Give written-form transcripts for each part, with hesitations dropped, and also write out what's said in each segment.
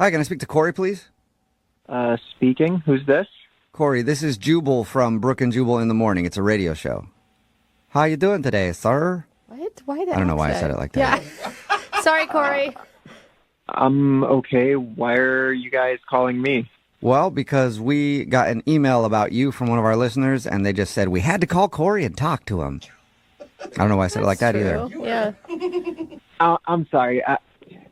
Hi, can I speak to Corey, please? Speaking. Who's this? Corey, this is Jubal from Brook and Jubal in the Morning. It's a radio show. How you doing today, sir? What? Why that? I don't know why I said it like that. Yeah. Sorry, Corey. I'm okay. Why are you guys calling me? Well, because we got an email about you from one of our listeners, and they just said we had to call Corey and talk to him. I don't know why I said it like that either. Yeah. I'm sorry.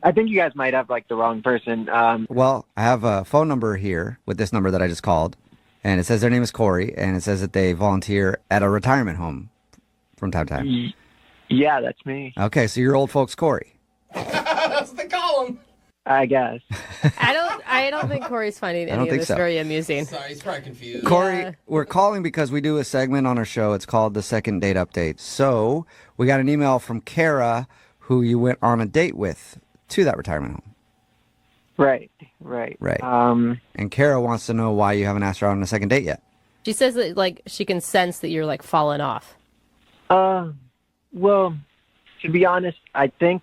I think you guys might have the wrong person. Well, I have a phone number here with this number that I just called, and it says their name is Corey, and it says that they volunteer at a retirement home from time to time. Yeah, that's me. Okay, so you're old folks Corey. That's what they call him. I guess. I don't think Corey's finding any of this very amusing. Sorry, he's probably confused. Corey, Yeah. we're calling because we do a segment on our show. It's called the Second Date Update. So we got an email from Kara, who you went on a date with to that retirement home. Right. And Kara wants to know why you haven't asked her out on a second date yet. She says that she can sense that you're falling off. Well, to be honest, I think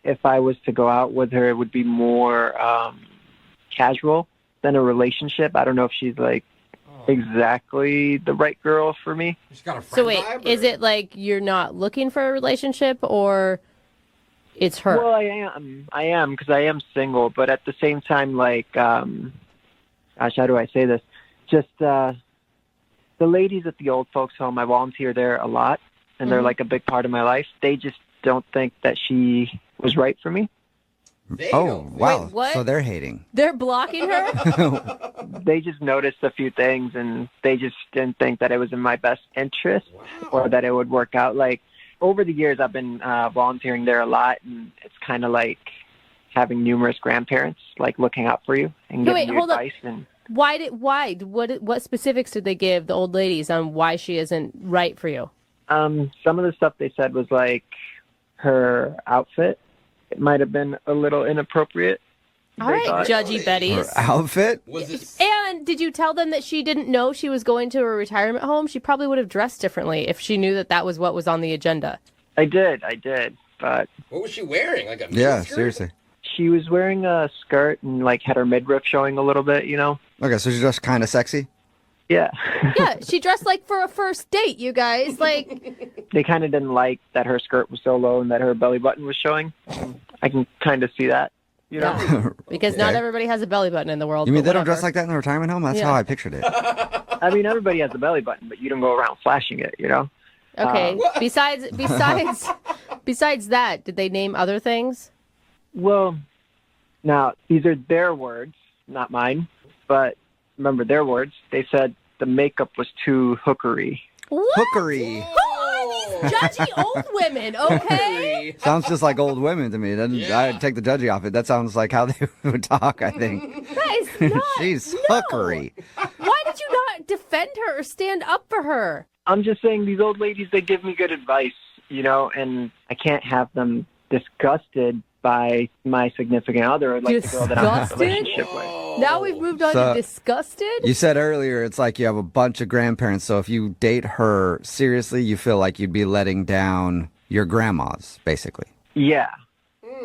if I was to go out with her, it would be more casual than a relationship. I don't know if she's exactly the right girl for me. She's got a friend So wait, vibe, is or- it you're not looking for a relationship, or it's her? Well, I am because I am single, but at the same time, gosh, how do I say this? Just the ladies at the old folks home, I volunteer there a lot, and they're a big part of my life. They just don't think that she was right for me. They Oh, don't. wow. Wait, what? So they're hating. They're blocking her? They just noticed a few things, and they just didn't think that it was in my best interest or that it would work out. Over the years, I've been volunteering there a lot, and it's kind of like having numerous grandparents, looking out for you and giving you hold up. advice. And What specifics did they give the old ladies on why she isn't right for you? some of the stuff they said was her outfit. It might have been a little inappropriate. All right, thought. Judgy Betty. Her outfit? Was this? And did you tell them that she didn't know she was going to a retirement home? She probably would have dressed differently if she knew that that was what was on the agenda. I did, but What was she wearing? Like a Yeah, miniskirt? seriously. she was wearing a skirt and had her midriff showing a little bit, Okay, so she's just kind of sexy? Yeah. Yeah, she dressed like for a first date, you guys. They kind of didn't like that her skirt was so low and that her belly button was showing. I can kind of see that, yeah, because not Okay. everybody has a belly button in the world. You mean but they don't whatever. dress like that in the retirement home? That's Yeah. how I pictured it. I mean, everybody has a belly button, but you don't go around flashing it, Okay. Besides that, did they name other things? Well, now, these are their words, not mine. But remember their words. They said the makeup was too hookery. What? Hookery. Who are these judgy old women? Okay. Sounds just like old women to me. Doesn't Yeah. I'd take the judgy off it. That sounds like how they would talk, I think. Guys, not, She's no. hookery. Why did you not defend her or stand up for her? I'm just saying these old ladies, they give me good advice, and I can't have them disgusted by my significant other, the girl that I'm in a Disgusted? relationship with. Now we've moved on So- to disgusted. You said earlier it's like you have a bunch of grandparents, so if you date her seriously, you feel like you'd be letting down your grandmas, basically. Yeah.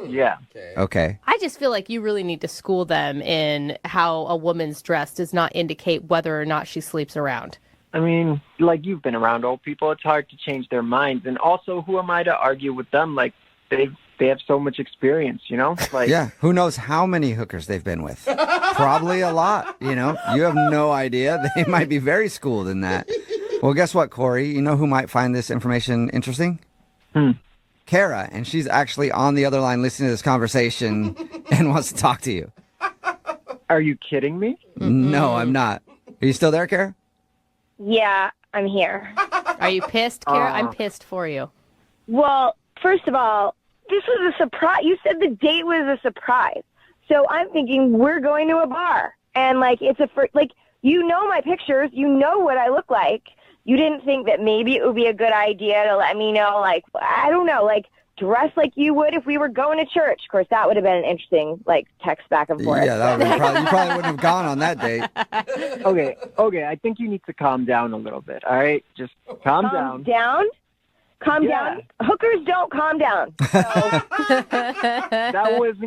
Yeah. Okay. Okay. I just feel like you really need to school them in how a woman's dress does not indicate whether or not she sleeps around. I mean, you've been around old people. It's hard to change their minds. And also, who am I to argue with them? They have so much experience, Yeah. Who knows how many hookers they've been with? Probably a lot, You have no idea. They might be very schooled in that. Well, guess what, Corey? You know who might find this information interesting? Kara, and she's actually on the other line listening to this conversation and wants to talk to you. Are you kidding me? No, I'm not. Are you still there, Kara? Yeah, I'm here. Are you pissed, Kara? I'm pissed for you. Well, first of all, this was a surprise. You said the date was a surprise. So I'm thinking we're going to a bar. And, it's you know my pictures. You know what I look like. You didn't think that maybe it would be a good idea to let me know, I don't know, dress like you would if we were going to church. Of course, that would have been an interesting, text back and forth. Yeah, that would probably, you probably wouldn't have gone on that date. Okay. I think you need to calm down a little bit, all right? Just calm down. Down? Calm Yeah. down. Hookers don't calm down.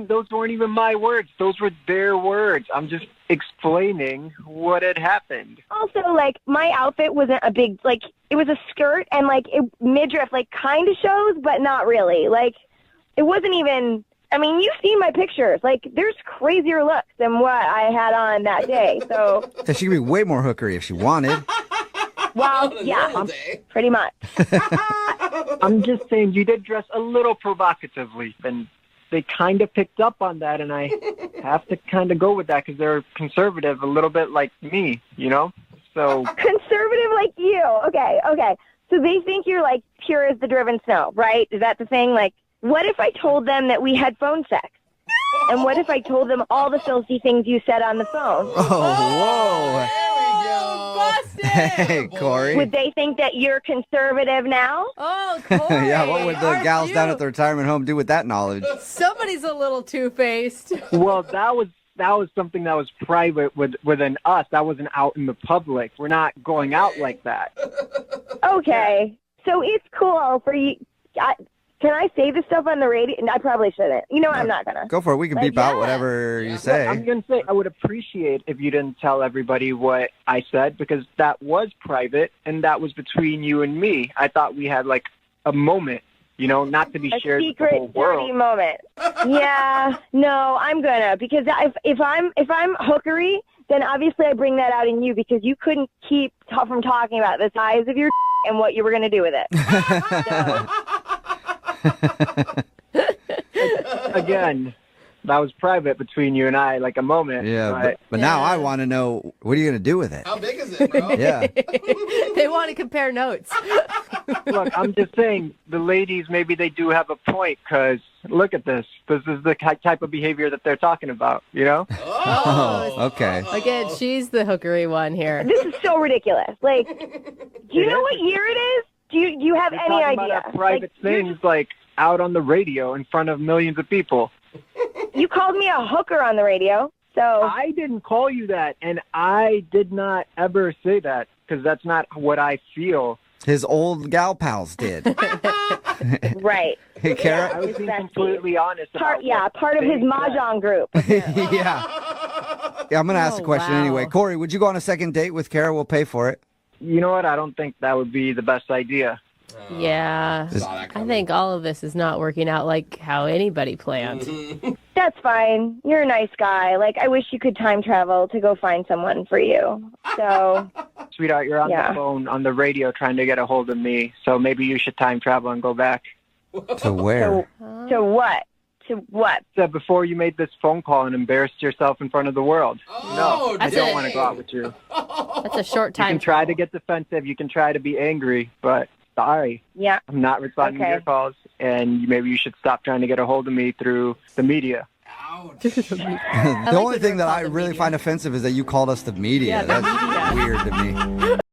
Those weren't even my words. Those were their words. I'm just explaining what had happened. Also, like, my outfit wasn't a big, like, it was a skirt and, like, midriff, like, kind of shows, but not really. Like, it wasn't even, I mean, you've seen my pictures. Like, there's crazier looks than what I had on that day. So, So she could be way more hookery if she wanted. well, On a yeah, normal day. pretty much. I'm just saying you did dress a little provocatively, and they kind of picked up on that, and I have to kind of go with that because they're conservative, a little bit like me, you know? So, Conservative like you. Okay. So they think you're, like, pure as the driven snow, right? Is that the thing? Like, what if I told them that we had phone sex? And what if I told them all the filthy things you said on the phone? Oh, Busted! whoa. Hey, Corey. Would they think that you're conservative now? Oh, Corey. Yeah, what would the aren't gals down you? at the retirement home do with that knowledge? Somebody's a little two-faced. well, that was something that was private within us. That wasn't out in the public. We're not going out like that. Okay. So it's cool for you. Can I say this stuff on the radio? I probably shouldn't. You know, I'm not going to. Go for it. We can beep out whatever you I'm say. going to say I would appreciate if you didn't tell everybody what I said because that was private and that was between you and me. I thought we had like a moment, you know, not to be A shared with the secret, whole dirty world. moment. Yeah. No, I'm going to. Because if I'm hookery, then obviously I bring that out in you because you couldn't keep from talking about the size of your and what you were going to do with it. So, Again, that was private between you and I, like a moment. Yeah, but now I want to know, what are you going to do with it? How big is it, bro? Yeah. They want to compare notes. Look, I'm just saying, the ladies, maybe they do have a point, because look at this. This is the type of behavior that they're talking about, you know? Oh, okay. Again, she's the hookery one here. this is so ridiculous. Like, do you know what year it is? Do you have They're any talking idea? about our private things, like, out on the radio in front of millions of people. You called me a hooker on the radio, so I didn't call you that, and I did not ever say that, because that's not what I feel. His old gal pals did. right. Hey, I Kara. was being That's completely honest about Part of his they said. mahjong group. Yeah. I'm going to ask the question wow. anyway. Corey, would you go on a second date with Kara? We'll pay for it. You know what? I don't think that would be the best idea. Yeah. Saw that I coming. think all of this is not working out like how anybody planned. That's fine. You're a nice guy. Like, I wish you could time travel to go find someone for you. So, Sweetheart, you're on Yeah. the phone on the radio trying to get a hold of me, so maybe you should time travel and go back. To where? to what? To what? Said before you made this phone call and embarrassed yourself in front of the world. Oh, I That's don't it. want to go out with you. That's a short You time. can try to get defensive. You can try to be angry, but sorry, Yeah. I'm not responding to Okay. your calls, and maybe you should stop trying to get a hold of me through the media. Ouch. The only thing that I really find offensive is that you called us the media. Yeah, the That's media. weird to me.